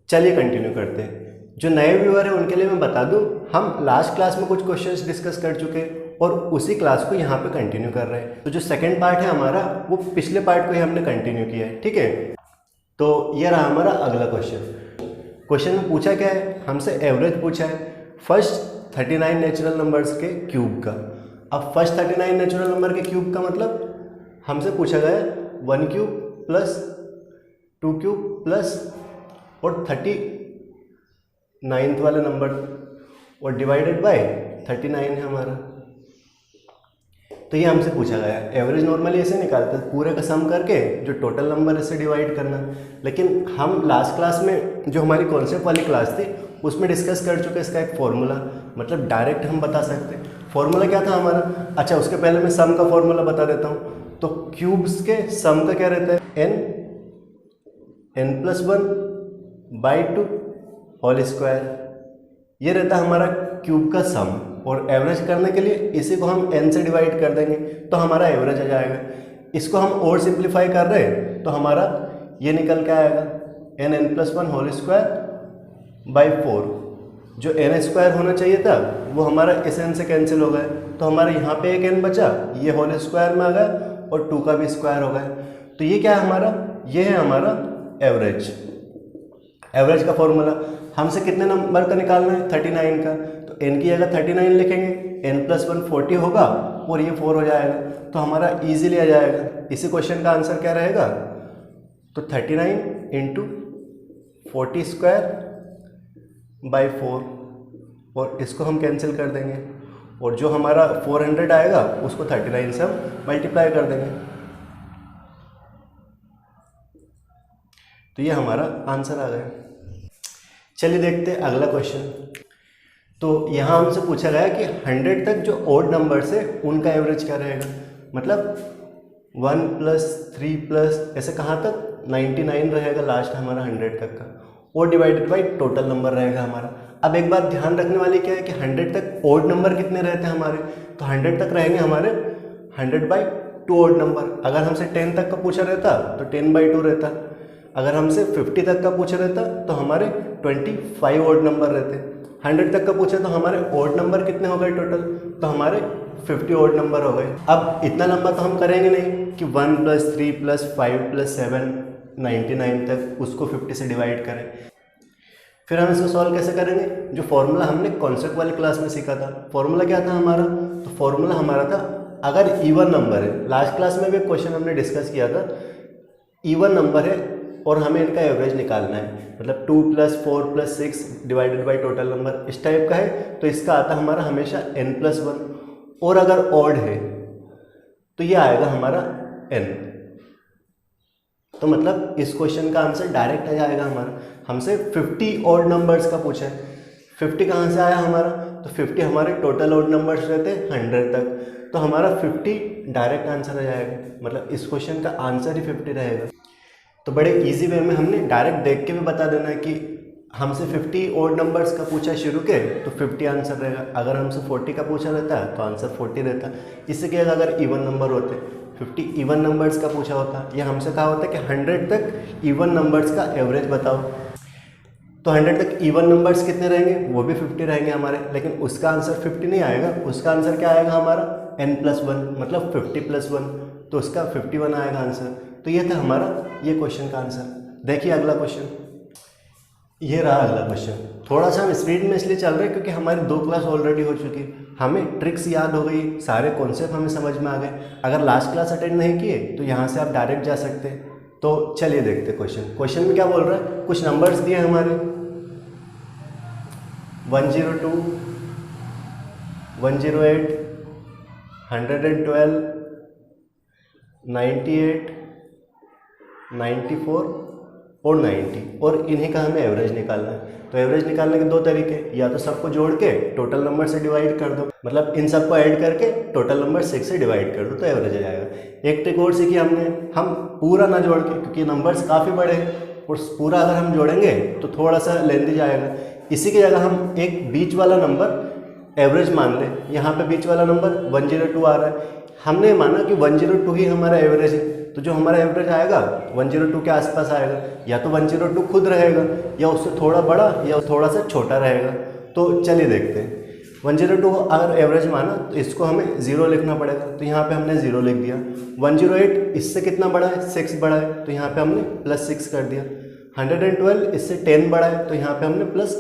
चलिए कंटिन्यू करते हैं। जो नए व्यूअर हैं उनके लिए मैं बता दूं, हम लास्ट क्लास में कुछ क्वेश्चंस डिस्कस कर चुके हैं और उसी क्लास को यहाँ पे कंटिन्यू कर रहे हैं। तो जो सेकंड पार्ट है हमारा, वो पिछले पार्ट को ही हमने कंटिन्यू किया है, ठीक है। तो ये रहा हमारा अगला क्वेश्चन में पूछा क्या है, हमसे एवरेज पूछा है फर्स्ट 39 नेचुरल नंबर्स के क्यूब का। अब फर्स्ट 39 नेचुरल नंबर के क्यूब का मतलब हमसे पूछा गया 1 क्यूब प्लस 2 क्यूब प्लस और 39th वाले नंबर और डिवाइडेड बाय 39 है हमारा। तो ये हमसे पूछा गया है। एवरेज नॉर्मली ऐसे निकालते हैं, पूरे का सम करके जो टोटल नंबर है इसे डिवाइड करना। लेकिन हम लास्ट क्लास में जो हमारी कॉन्सेप्ट वाली क्लास थी उसमें डिस्कस कर चुके इसका एक फॉर्मूला, मतलब डायरेक्ट हम बता सकते हैं। फॉर्मूला क्या था हमारा? अच्छा, उसके पहले मैं सम का फॉर्मूला बता देता हूँ। तो क्यूब्स के सम का क्या रहता है? n+1/2 होल स्क्वायर, ये रहता है हमारा क्यूब का सम। और एवरेज करने के लिए इसी को हम n से डिवाइड कर देंगे तो हमारा एवरेज आ जाएगा। इसको हम और सिंप्लीफाई कर रहे हैं तो हमारा ये निकल के आएगा n+1 होल स्क्वायर बाई 4। जो n स्क्वायर होना चाहिए था वो हमारा इस n से कैंसिल हो गया, तो हमारा यहाँ पे एक n बचा, ये होल स्क्वायर में आ गया और 2 का भी स्क्वायर हो गया। तो ये क्या है हमारा? ये है हमारा एवरेज। एवरेज का फॉर्मूला हमसे कितने नंबर का निकालना है? 39 का। तो n की जगह 39 लिखेंगे, n+1 40 होगा और ये 4 हो जाएगा, तो हमारा इजीली आ जाएगा। इसी क्वेश्चन का आंसर क्या रहेगा? तो 39 × 40 स्क्वायर बाई 4, और इसको हम कैंसिल कर देंगे और जो हमारा 400 आएगा उसको 39 से हम मल्टीप्लाई कर देंगे। तो ये हमारा आंसर आ गया। चलिए देखते हैं अगला क्वेश्चन। तो यहाँ हमसे पूछा गया कि 100 तक जो ओड नंबर्स है उनका एवरेज क्या रहेगा। मतलब 1 + 3 + ऐसे कहाँ तक? 99 रहेगा लास्ट हमारा 100 तक का, और डिवाइडेड बाई टोटल नंबर रहेगा हमारा। अब एक बात ध्यान रखने वाली क्या है कि 100 तक ओड नंबर कितने रहते हैं हमारे? तो 100 तक रहेंगे हमारे 100/2 ओड नंबर। अगर हमसे 10 तक का पूछा रहता तो 10/2 रहता। अगर हमसे 50 तक का पूछा रहता तो हमारे 25 ओड नंबर रहते। 100 तक का पूछा तो हमारे ओड नंबर कितने हो गए टोटल? तो हमारे 50 ओड नंबर हो गए। अब इतना लंबा तो हम करेंगे नहीं कि 1 + 3 + 5 + 7 99 तक उसको 50 से डिवाइड करें। फिर हम इसको सॉल्व कैसे करेंगे? जो फॉर्मूला हमने कॉन्सेप्ट वाली क्लास में सीखा था, फॉर्मूला क्या था हमारा? तो फॉर्मूला हमारा था, अगर इवन नंबर है, लास्ट क्लास में भी क्वेश्चन हमने डिस्कस किया था, इवन नंबर है और हमें इनका एवरेज निकालना है, मतलब 2 + 4 + 6 डिवाइडेड बाई टोटल नंबर इस टाइप का है, तो इसका आता हमारा हमेशा n+1। और अगर ऑड है तो ये आएगा हमारा n। तो मतलब इस क्वेश्चन का आंसर डायरेक्ट आ जाएगा हमारा। हमसे 50 ऑड नंबर्स का पूछा है, 50 कहाँ से आया हमारा? तो 50 हमारे टोटल ऑड नंबर्स रहते हैं 100 तक, तो हमारा 50 डायरेक्ट आंसर आ जाएगा। मतलब इस क्वेश्चन का आंसर ही 50 रहेगा। तो बड़े इजी वे में हमने डायरेक्ट देख के भी बता देना है कि हमसे 50 ओड नंबर्स का पूछा शुरू के तो 50 आंसर रहेगा। अगर हमसे 40 का पूछा रहता है तो आंसर 40 रहता। इससे क्या, अगर इवन नंबर होते 50 इवन नंबर्स का पूछा होता, या हमसे कहा होता है कि 100 तक इवन नंबर्स का एवरेज बताओ, तो 100 तक इवन नंबर्स कितने रहेंगे? वो भी 50 रहेंगे हमारे। लेकिन उसका आंसर 50 नहीं आएगा, उसका आंसर क्या आएगा हमारा? n+1, मतलब 50 + 1, तो उसका 51 आएगा आंसर। तो ये था हमारा ये क्वेश्चन का आंसर। देखिए अगला क्वेश्चन, ये रहा अगला क्वेश्चन। थोड़ा सा हम स्पीड में इसलिए चल रहे हैं क्योंकि हमारी 2 क्लास ऑलरेडी हो चुकी है, हमें ट्रिक्स याद हो गई, सारे कॉन्सेप्ट हमें समझ में आ गए। अगर लास्ट क्लास अटेंड नहीं किए तो यहाँ से आप डायरेक्ट जा सकते हैं। तो चलिए देखते क्वेश्चन। क्वेश्चन में क्या बोल रहा है? कुछ नंबर्स दिए हमारे 102, 108, 112, 98, 94 और 90, और इन्हीं का हमें एवरेज निकालना है। तो एवरेज निकालने के 2 तरीके, या तो सबको जोड़ के टोटल नंबर से डिवाइड कर दो, मतलब इन सबको ऐड करके टोटल नंबर 6 से डिवाइड कर दो तो एवरेज आ जाएगा। एक ट्रिक और सीखी हमने, हम पूरा ना जोड़ के, क्योंकि नंबर्स काफ़ी बड़े हैं और पूरा अगर हम जोड़ेंगे तो थोड़ा सा लेंदी जाएगा। इसी की जगह हम एक बीच वाला नंबर एवरेज मान लें। यहाँ पे बीच वाला नंबर 102 आ रहा है, हमने माना कि 102 ही हमारा एवरेज है, तो जो हमारा एवरेज आएगा 102 के आसपास आएगा, या तो 102 खुद रहेगा या उससे थोड़ा बड़ा या थोड़ा सा छोटा रहेगा। तो चलिए देखते हैं। 102 अगर एवरेज माना तो इसको हमें 0 लिखना पड़ेगा, तो यहाँ पे हमने 0 लिख दिया। 108 इससे कितना बड़ा है, 6 बड़ा है, तो यहाँ पे हमने +6 कर दिया। 112 इससे 10 बड़ा है, तो यहाँ पे हमने +10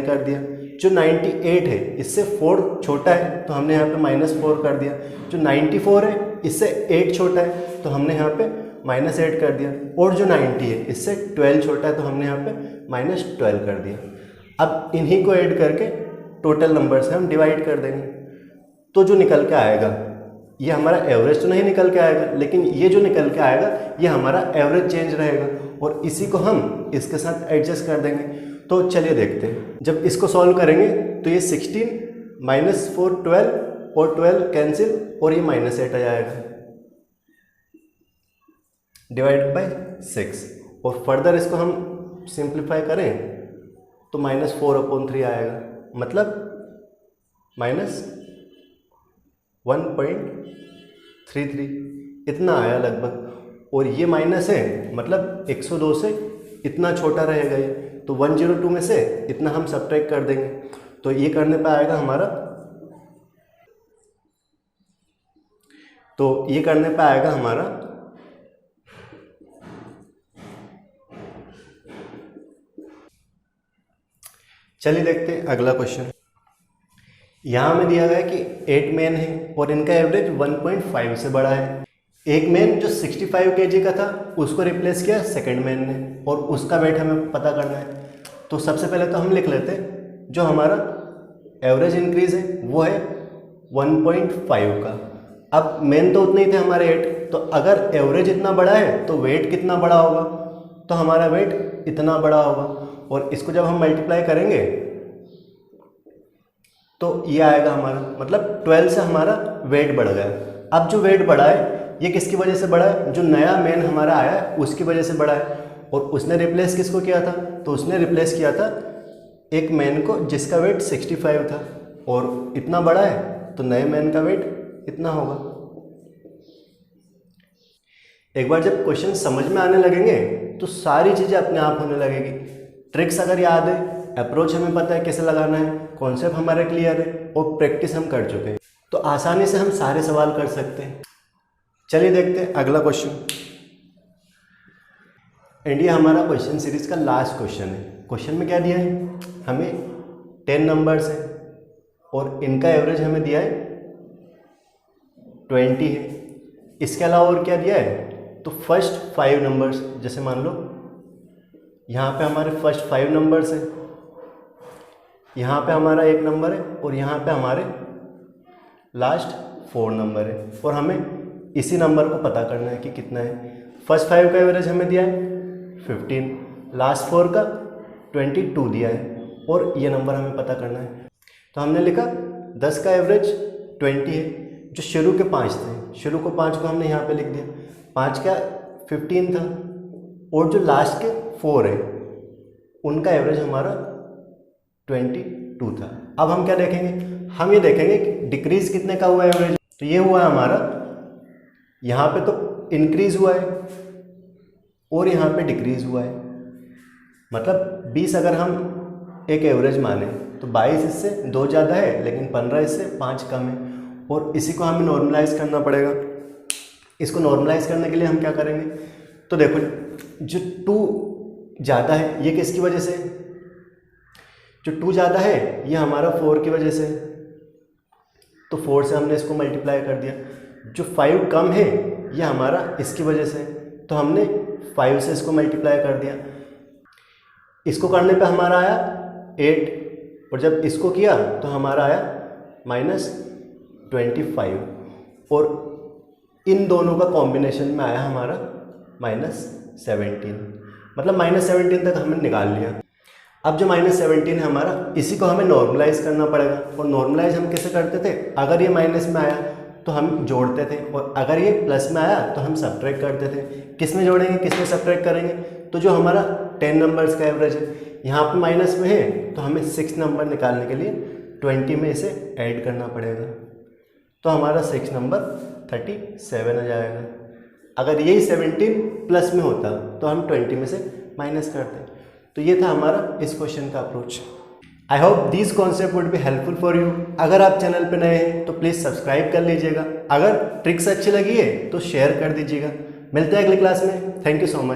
कर दिया। जो 98 है इससे 4 छोटा है, तो हमने यहाँ पे -4 कर दिया। जो 94 है इससे 8 छोटा है, तो हमने यहाँ पे -8 कर दिया। और जो 90 है इससे 12 छोटा है, तो हमने यहाँ पे -12 कर दिया। अब इन्हीं को ऐड करके टोटल नंबर से हम डिवाइड कर देंगे, तो जो निकल के आएगा ये हमारा एवरेज तो नहीं निकल के आएगा, लेकिन ये जो निकल के आएगा ये हमारा एवरेज चेंज रहेगा, और इसी को हम इसके साथ एडजस्ट कर देंगे। तो चलिए देखते हैं। जब इसको सॉल्व करेंगे तो ये 16 -4 12 और 12 कैंसिल, और ये -8 आ जाएगा डिवाइडेड बाय 6। और फर्दर इसको हम सिंप्लीफाई करें तो -4/3 आएगा, मतलब -1.33 इतना आया लगभग। और ये माइनस है, मतलब 102 से इतना छोटा रहेगा ये, तो 102 में से इतना हम सब्ट्रैक्ट कर देंगे। तो ये करने पे आएगा हमारा, तो ये करने पे आएगा हमारा चलिए देखते हैं अगला क्वेश्चन। यहाँ हमें दिया गया है कि 8 मैन है और इनका एवरेज 1.5 से बड़ा है। एक मैन जो 65 kg का था उसको रिप्लेस किया सेकंड मैन ने, और उसका वेट हमें पता करना है। तो सबसे पहले तो हम लिख लेते हैं जो हमारा एवरेज इंक्रीज है वो है 1.5 का। अब मैन तो उतने ही थे हमारे 8, तो अगर एवरेज इतना बड़ा है तो वेट कितना बड़ा होगा, तो हमारा वेट इतना बड़ा होगा। और इसको जब हम मल्टीप्लाई करेंगे तो ये आएगा हमारा, मतलब 12 से हमारा वेट बढ़ गया। अब जो वेट बढ़ा है ये किसकी वजह से बढ़ा है, जो नया मैन हमारा आया है उसकी वजह से बढ़ा है। और उसने रिप्लेस किसको किया था, तो उसने रिप्लेस किया था एक मैन को जिसका वेट 65 था, और इतना बड़ा है तो नए मैन का वेट इतना होगा। एक बार जब क्वेश्चन समझ में आने लगेंगे तो सारी चीज़ें अपने आप होने लगेगी। ट्रिक्स अगर याद है, अप्रोच हमें पता है कैसे लगाना है, कॉन्सेप्ट हमारा क्लियर है, और प्रैक्टिस हम कर चुके हैं, तो आसानी से हम सारे सवाल कर सकते हैं। चलिए देखते हैं अगला क्वेश्चन। एंड ये हमारा क्वेश्चन सीरीज का लास्ट क्वेश्चन है। क्वेश्चन में क्या दिया है, हमें 10 नंबर्स है और इनका एवरेज हमें दिया है 20 है। इसके अलावा और क्या दिया है, तो फर्स्ट 5 नंबर्स, जैसे मान लो यहाँ पे हमारे फर्स्ट 5 नंबर्स है, यहाँ पे हमारा 1 नंबर है, और यहाँ पे हमारे लास्ट 4 नंबर है, और हमें इसी नंबर को पता करना है कि कितना है। फर्स्ट 5 का एवरेज हमें दिया है 15, लास्ट 4 का 22 दिया है, और ये नंबर हमें पता करना है। तो हमने लिखा 10 का एवरेज 20 है, जो शुरू के 5 थे, शुरू को 5 को हमने यहाँ पे लिख दिया, 5 का 15 था, और जो लास्ट के 4 है उनका एवरेज हमारा 22 था। अब हम क्या देखेंगे, हम ये देखेंगे कि डिक्रीज कितने का हुआ एवरेज। तो ये हुआ हमारा, यहाँ पे तो इंक्रीज हुआ है और यहाँ पे डिक्रीज हुआ है, मतलब 20 अगर हम एक एवरेज माने तो 22 इससे 2 ज़्यादा है, लेकिन 15 इससे 5 कम है, और इसी को हमें नॉर्मलाइज करना पड़ेगा। इसको नॉर्मलाइज करने के लिए हम क्या करेंगे, तो देखो जो 2 ज़्यादा है ये किसकी वजह से, जो 2 ज़्यादा है ये हमारा 4 की वजह से, तो 4 से हमने इसको मल्टीप्लाई कर दिया। जो 5 कम है ये हमारा इसकी वजह से, तो हमने 5 से इसको मल्टीप्लाई कर दिया। इसको करने पे हमारा आया 8, और जब इसको किया तो हमारा आया -25, और इन दोनों का कॉम्बिनेशन में आया हमारा -17, मतलब -17 तक हमने निकाल लिया। अब जो -17 है हमारा, इसी को हमें नॉर्मलाइज करना पड़ेगा, और नॉर्मलाइज हम कैसे करते थे, अगर ये माइनस में आया तो हम जोड़ते थे, और अगर ये प्लस में आया तो हम सब्ट्रैक्ट करते थे। किस में जोड़ेंगे, किस में सब्ट्रैक्ट करेंगे, तो जो हमारा 10 नंबर्स का एवरेज है यहाँ पे माइनस में है, तो हमें 6 नंबर निकालने के लिए 20 में इसे ऐड करना पड़ेगा, तो हमारा 6 नंबर 37 आ जाएगा। अगर यही 17 प्लस में होता तो हम 20 में से माइनस करते। तो ये था हमारा इस क्वेश्चन का approach. I hope this concept would be helpful for you. अगर आप चैनल पे नए हैं तो प्लीज़ सब्सक्राइब कर लीजिएगा। अगर ट्रिक्स अच्छी लगी है तो शेयर कर दीजिएगा। मिलते हैं अगली क्लास में। Thank you so much.